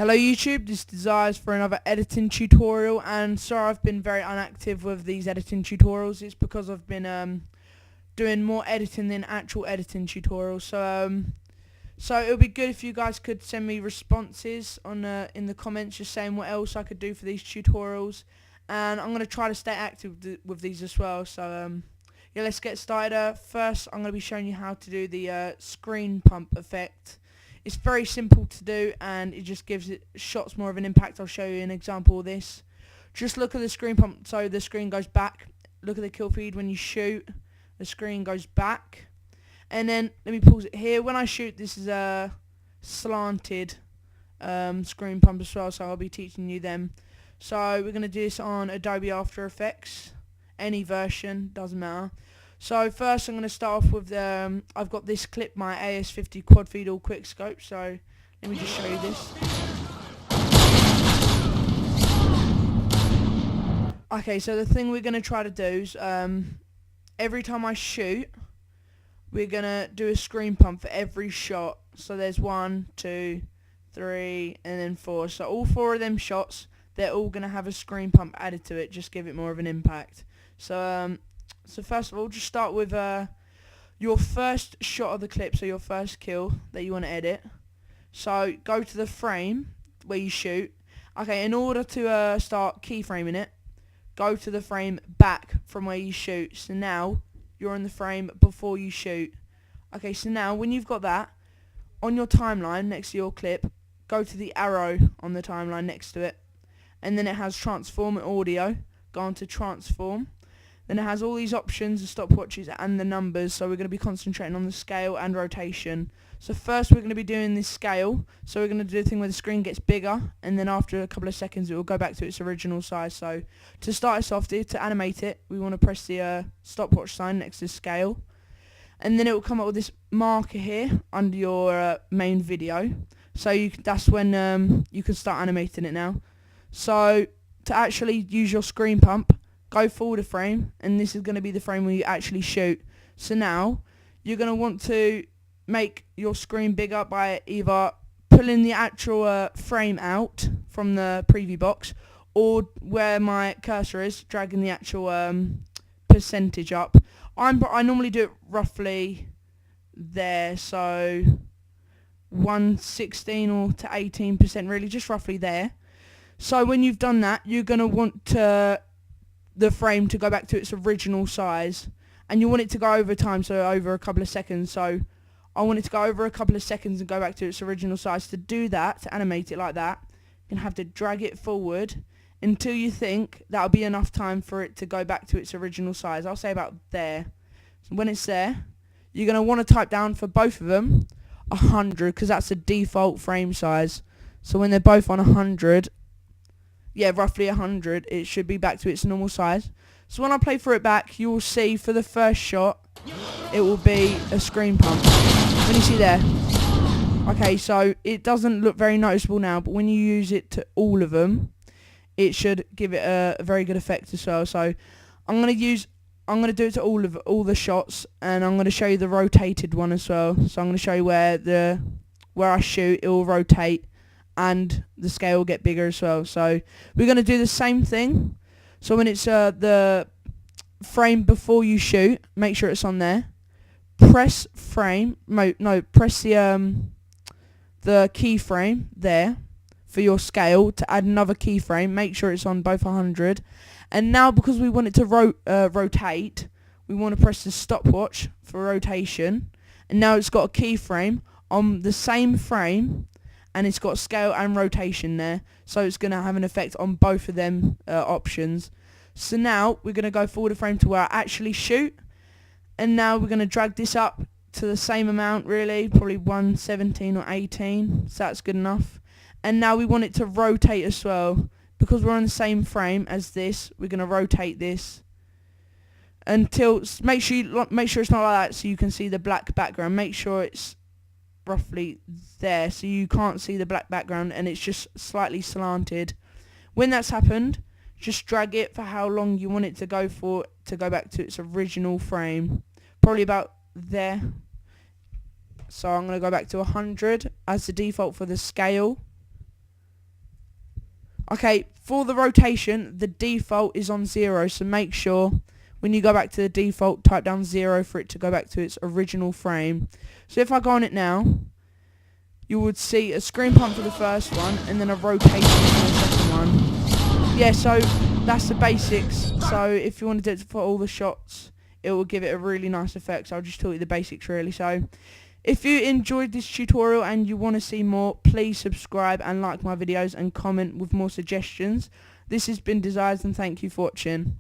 Hello YouTube, this is dzieRzZ for another editing tutorial, and sorry I've been very inactive with these editing tutorials. It's because I've been doing more editing than actual editing tutorials. So it would be good if you guys could send me responses on in the comments, just saying what else I could do for these tutorials, and I'm going to try to stay active with these as well. So yeah, let's get started. First I'm going to be showing you how to do the screen pump effect. It's very simple to do, and it just gives it shots more of an impact. I'll show you an example of this. Just look at the screen pump, so the screen goes back. Look at the kill feed when you shoot, the screen goes back. And then let me pause it here. When I shoot, this is a slanted screen pump as well, so I'll be teaching you them. So we're going to do this on Adobe After Effects, any version, doesn't matter. So first I'm going to start off with I've got this clip, my AS50 quad feed all quick scope, so let me just show you this. Okay, so the thing we're going to try to do is every time I shoot, we're going to do a screen pump for every shot. So there's 1, 2, 3 and then 4. So all 4 of them shots, they're all going to have a screen pump added to it, just give it more of an impact. So first of all, just start with your first shot of the clip, so your first kill that you want to edit. So go to the frame where you shoot. Okay, in order to start keyframing it, go to the frame back from where you shoot. So now you're in the frame before you shoot. Okay, so now when you've got that, on your timeline next to your clip, go to the arrow on the timeline next to it, and then it has transform and audio. Go on to transform. Then it has all these options, the stopwatches and the numbers, so we're going to be concentrating on the scale and rotation. So first we're going to be doing this scale, so we're going to do the thing where the screen gets bigger, and then after a couple of seconds it will go back to its original size. So to start us off, to animate it, we want to press the stopwatch sign next to scale, and then it will come up with this marker here under your main video. So that's when you can start animating it now. So to actually use your screen pump, go forward a frame, and this is going to be the frame where you actually shoot. So now you're going to want to make your screen bigger by either pulling the actual frame out from the preview box, or where my cursor is, dragging the actual percentage up. I normally do it roughly there, so 116 or to 18%, really, just roughly there. So when you've done that, you're going to want the frame to go back to its original size, and you want it to go over time, so over a couple of seconds. So I want it to go over a couple of seconds and go back to its original size. To do that, to animate it like that, you're going to have to drag it forward until you think that'll be enough time for it to go back to its original size. I'll say about there. So when it's there, you're going to want to type down for both of them 100, because that's the default frame size. So when they're both on 100, yeah, roughly 100, it should be back to its normal size. So when I play through it back, you will see for the first shot, it will be a screen pump. When you see there. Okay, so it doesn't look very noticeable now, but when you use it to all of them, it should give it a very good effect as well. So I'm gonna do it to all the shots, and I'm gonna show you the rotated one as well. So I'm gonna show you where I shoot, it will rotate, and the scale will get bigger as well. So we're going to do the same thing. So when it's the frame before you shoot, make sure it's on there. Press frame, press the keyframe there for your scale to add another keyframe. Make sure it's on both 100. And now, because we want it to rotate, we want to press the stopwatch for rotation. And now it's got a keyframe on the same frame, and it's got scale and rotation there, so it's going to have an effect on both of them options. So now we're going to go forward a frame to where I actually shoot, and now we're going to drag this up to the same amount, really, probably 117 or 18, so that's good enough. And now we want it to rotate as well, because we're on the same frame as this. We're going to rotate this until make sure it's not like that, so you can see the black background. Make sure it's roughly there, so you can't see the black background, and it's just slightly slanted. When that's happened, just drag it for how long you want it to go for, to go back to its original frame, probably about there. So I'm going to go back to 100 as the default for the scale, Okay, for the rotation, the default is on 0, so make sure when you go back to the default, type down 0 for it to go back to its original frame. So if I go on it now, you would see a screen pump for the first one, and then a rotation for the second one. Yeah, so that's the basics. So if you want to do it for all the shots, it will give it a really nice effect. So I'll just tell you the basics really. So if you enjoyed this tutorial and you want to see more, please subscribe and like my videos and comment with more suggestions. This has been dzieRzZ, and thank you for watching.